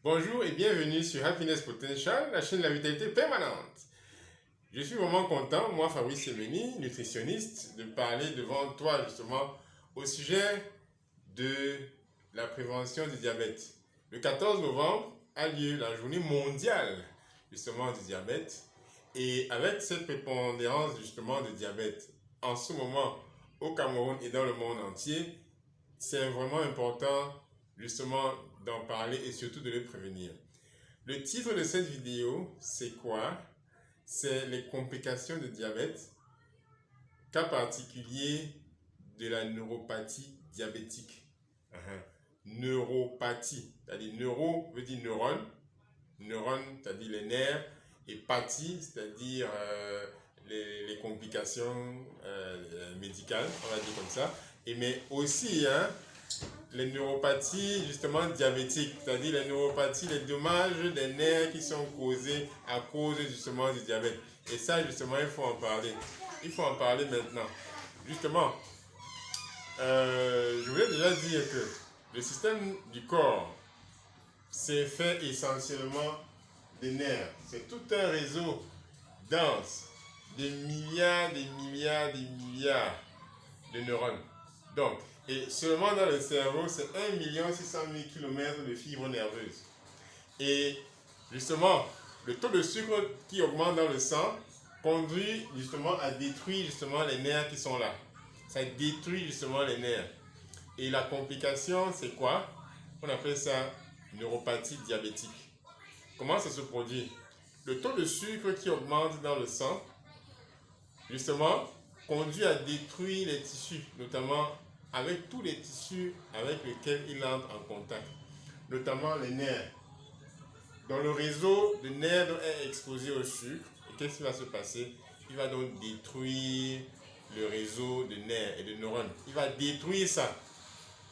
Bonjour et bienvenue sur Happiness Potential, la chaîne de la vitalité permanente. Je suis vraiment content, moi Fabrice Semeni, nutritionniste, de parler devant toi justement au sujet de la prévention du diabète. Le 14 novembre a lieu la journée mondiale justement du diabète et avec cette prépondérance justement du diabète en ce moment au Cameroun et dans le monde entier, c'est vraiment important justement d'en parler et surtout de le prévenir. Le titre de cette vidéo, c'est quoi? C'est les complications de diabète, cas particulier de la neuropathie diabétique. Neuropathie, c'est-à-dire neuro veut dire neurone, neurone c'est-à-dire les nerfs, et pathie c'est-à-dire les complications médicales, on va dire comme ça. Et mais aussi les neuropathies justement diabétiques, c'est-à-dire les neuropathies, les dommages des nerfs qui sont causés à cause justement du diabète. Et ça justement il faut en parler. Il faut en parler maintenant. Justement, je voulais déjà dire que le système du corps, c'est fait essentiellement des nerfs. C'est tout un réseau dense de milliards, des milliards, des milliards de neurones. Donc, et seulement dans le cerveau, c'est 1 600 000 km de fibres nerveuses. Et justement, le taux de sucre qui augmente dans le sang conduit justement à détruire justement les nerfs qui sont là. Ça détruit justement les nerfs. Et la complication, c'est quoi? On appelle ça neuropathie diabétique. Comment ça se produit? Le taux de sucre qui augmente dans le sang, justement, conduit à détruire les tissus, notamment avec tous les tissus avec lesquels il entre en contact, notamment les nerfs. Dans le réseau de nerfs est exposé au sucre, et qu'est-ce qui va se passer? Il va donc détruire le réseau de nerfs et de neurones. Il va détruire ça.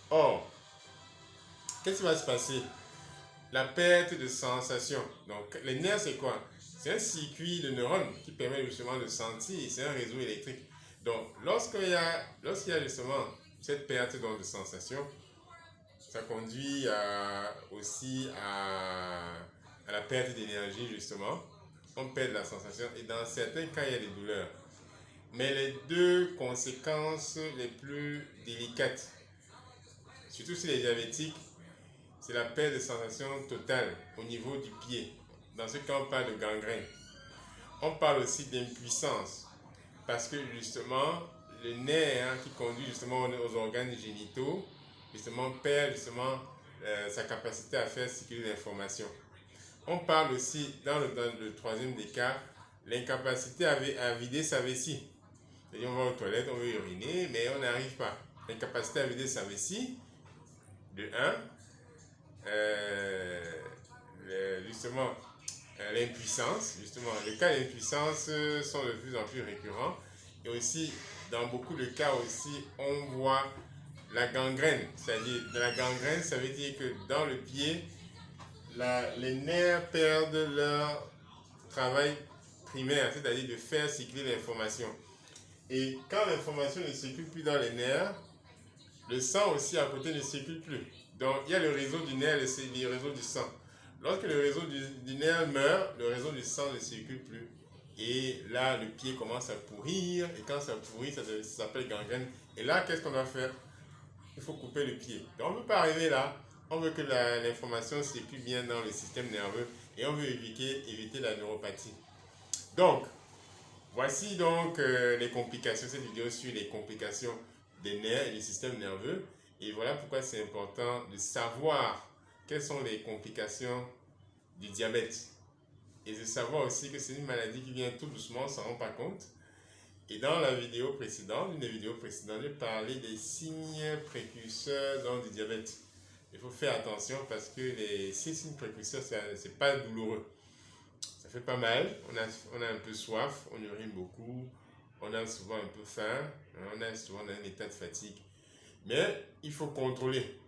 Or, qu'est-ce qui va se passer? La perte de sensation. Donc, les nerfs, c'est quoi? C'est un circuit de neurones qui permet justement de sentir, c'est un réseau électrique. Donc, lorsqu'il y a justement cette perte de sensation, ça conduit aussi à la perte d'énergie justement. On perd la sensation et dans certains cas, il y a des douleurs. Mais les deux conséquences les plus délicates, surtout chez les diabétiques, c'est la perte de sensation totale au niveau du pied. Dans ce cas, on parle de gangrène. On parle aussi d'impuissance parce que justement, le nerf qui conduit justement aux organes génitaux, justement, perd justement sa capacité à faire circuler l'information. On parle aussi, dans le troisième des cas, l'incapacité à vider sa vessie. C'est-à-dire, on va aux toilettes, on veut uriner, mais on n'arrive pas. L'incapacité à vider sa vessie, de 1, justement l'impuissance, justement les cas d'impuissance sont de plus en plus récurrents et aussi dans beaucoup de cas aussi on voit la gangrène, c'est-à-dire de la gangrène, ça veut dire que dans le pied les nerfs perdent leur travail primaire, c'est-à-dire de faire circuler l'information, et quand l'information ne circule plus dans les nerfs, le sang aussi à côté ne circule plus. Donc, il y a le réseau du nerf et le réseau du sang. Lorsque le réseau du nerf meurt, le réseau du sang ne circule plus. Et là, le pied commence à pourrir. Et quand ça pourrit, ça s'appelle gangrène. Et là, qu'est-ce qu'on doit faire? Il faut couper le pied. Donc, on ne veut pas arriver là. On veut que l'information circule bien dans le système nerveux. Et on veut éviter la neuropathie. Donc, voici donc les complications. Cette vidéo sur les complications des nerfs et du système nerveux. Et voilà pourquoi c'est important de savoir quelles sont les complications du diabète. Et de savoir aussi que c'est une maladie qui vient tout doucement, on ne s'en rend pas compte. Et dans la vidéo précédente, l'une des vidéos précédentes, j'ai parlé des signes précurseurs du diabète. Il faut faire attention parce que ces signes précurseurs, ce n'est pas douloureux. Ça fait pas mal, on a un peu soif, on urine beaucoup, on a souvent un peu faim, on est souvent dans un état de fatigue. Mais il faut contrôler.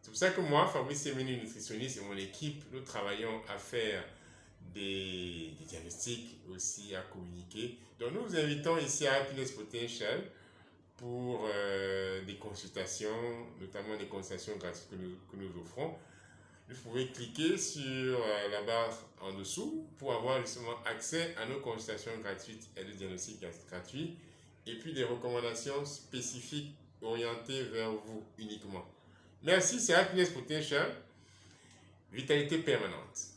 C'est pour ça que moi, Fabrice Semeni, nutritionniste, et mon équipe, nous travaillons à faire des diagnostics aussi, à communiquer. Donc nous vous invitons ici à Happiness Potential pour des consultations, notamment des consultations gratuites que nous offrons. vous pouvez cliquer sur la barre en dessous pour avoir justement accès à nos consultations gratuites et de diagnostic gratuits et puis des recommandations spécifiques orientées vers vous uniquement. Merci, c'est Happiness Potential, vitalité permanente.